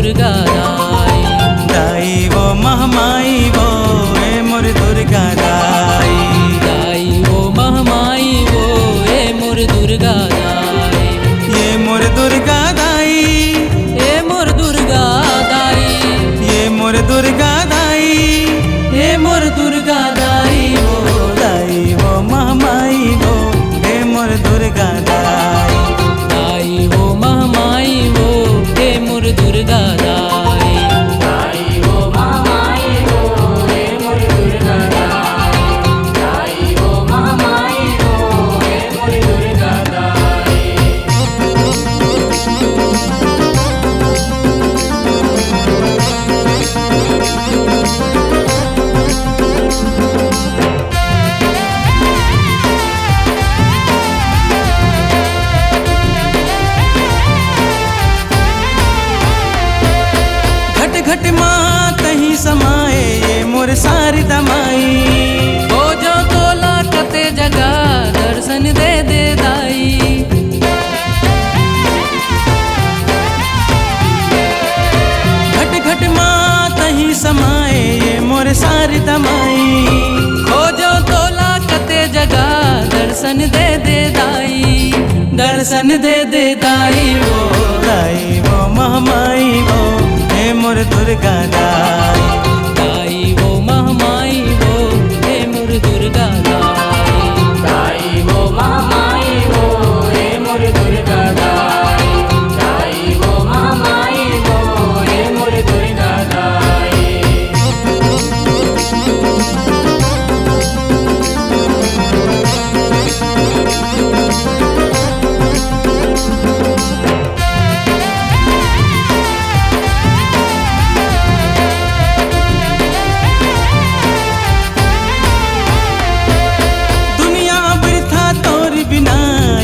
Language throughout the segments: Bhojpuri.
दुर्गा दाई। दाई वो महामाई वो ए मोर दुर्गा दाई। दाई वो महामाई वो ए मोर दुर्गा दाई। ये मोर दुर्गा दाई, ए मोर दुर्गा दाई। ये मोर दुर्गा दाई, ए मोर दुर्गा दाई वो। दाई वो महामाई वो ए मोर दुर्गा दाई। दाई वो महामाई वो ए मोर दुर्गा दाई। दाई वो महामाई वो ए मोर दुर्गा दाई। दाई वो महामाई वो ए मोर दुर्गा दाई। घट घट माँ कहीं समाए ये मोर सारी दमाई। हो जो तोला कते जगह दर्शन दे दे दाई। घट घट माँ कहीं समाए ये मोर सारी दमाई। हो जो तोला कते जगह दर्शन दे दे दाई। दर्शन दे दे दाई वो। दाई वो महामाई वो ए मोर दुर्गा दाई। दाई वो महामाई वो ए मोर दुर्गा दाई। दाई वो महामाई वो ए मोर दुर्गा दाई। दाई वो महामाई वो ए मोर दुर्गा दाई। दुनिया वृथा तोर बिना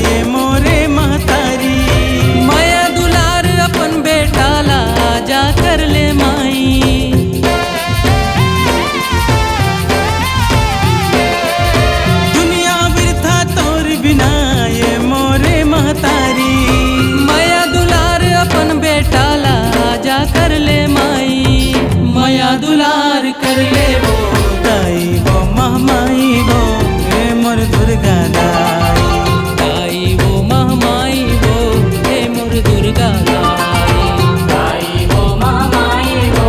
ये मोरे महतारी। माया दुलार अपन बेटा ला जा कर ले माई। दुनिया वृथा तोर बिना ये मोरे महतारी। माया दुलार अपन बेटा ला जा कर ले माई। माया दुलार कर ले वो। दाई वो महामाई वो ए मोर दुर्गा दाई। दाई वो महामाई वो ए मोर दुर्गा दाई। दाई वो महामाई वो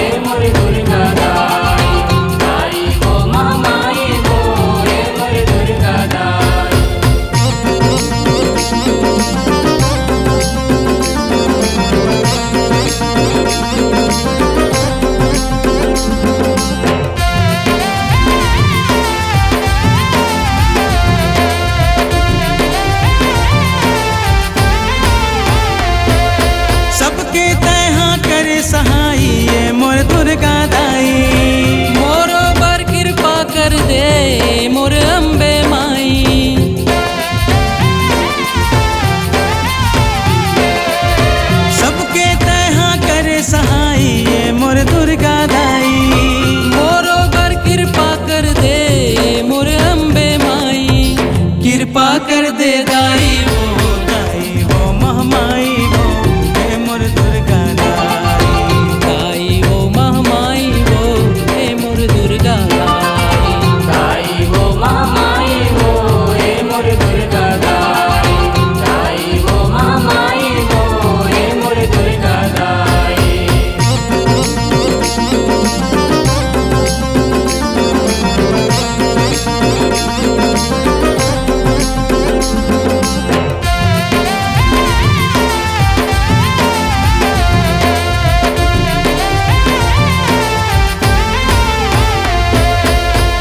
ए मोर दुर्गा दाई। दाई वो महामाई वो ए मोर दुर्गा दाई। सबके तहा करे सहाई ये मोर दुर्गा दाई। मोरो पर कृपा कर दे मोर अम्बे माई। सबके तहा करे सहाई ये मोर दुर्गा दाई। मोरो पर कृपा कर दे मोर अम्बे माई। कृपा कर दे दाई वो। दाई वो महामाई वो ए मोर दुर्गा दाई। दाई वो महामाई वो ए मोर दुर्गा दाई। दाई वो महामाई वो ए मोर दुर्गा दाई। दाई वो महामाई वो ए मोर दुर्गा दाई।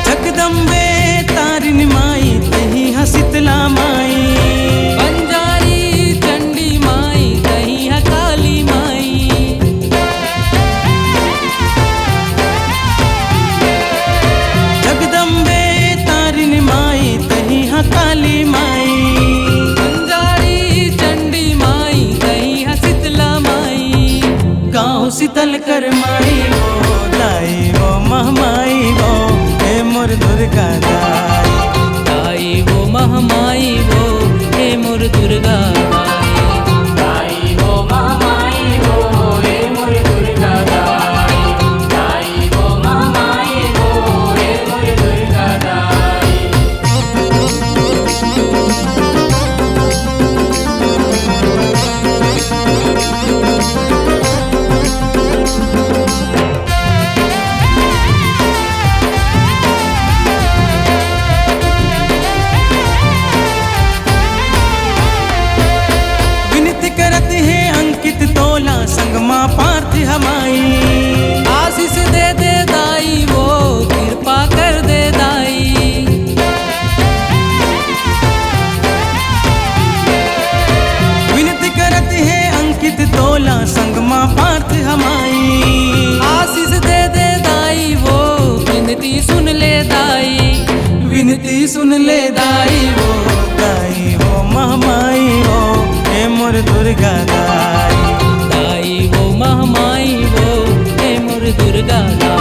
जगदम्बे तारिणी माई तही हसितला माई। बंजारी चंडी माई कहीं है काली माई। जगदम्बे तारिणी माई तही काली माई। बंजारी चंडी माई कहीं है शीतला माई। गाँव शीतल कर माई वो दाई वो महामाई वो ए मोर दुर्गा दाई। दाई वो महामाई वो ए मोर दुर्गा दाई। दाई वो महामाई वो ए मोर तोला संग माँ पार्थ हमाई। आशीष दे दे दाई वो विनती सुन ले दाई, विनती सुन ले दाई हो महामाई हो हे मोर दुर्गा दाई। दाई वो महामाई वो हे मोर दुर्गा दाई।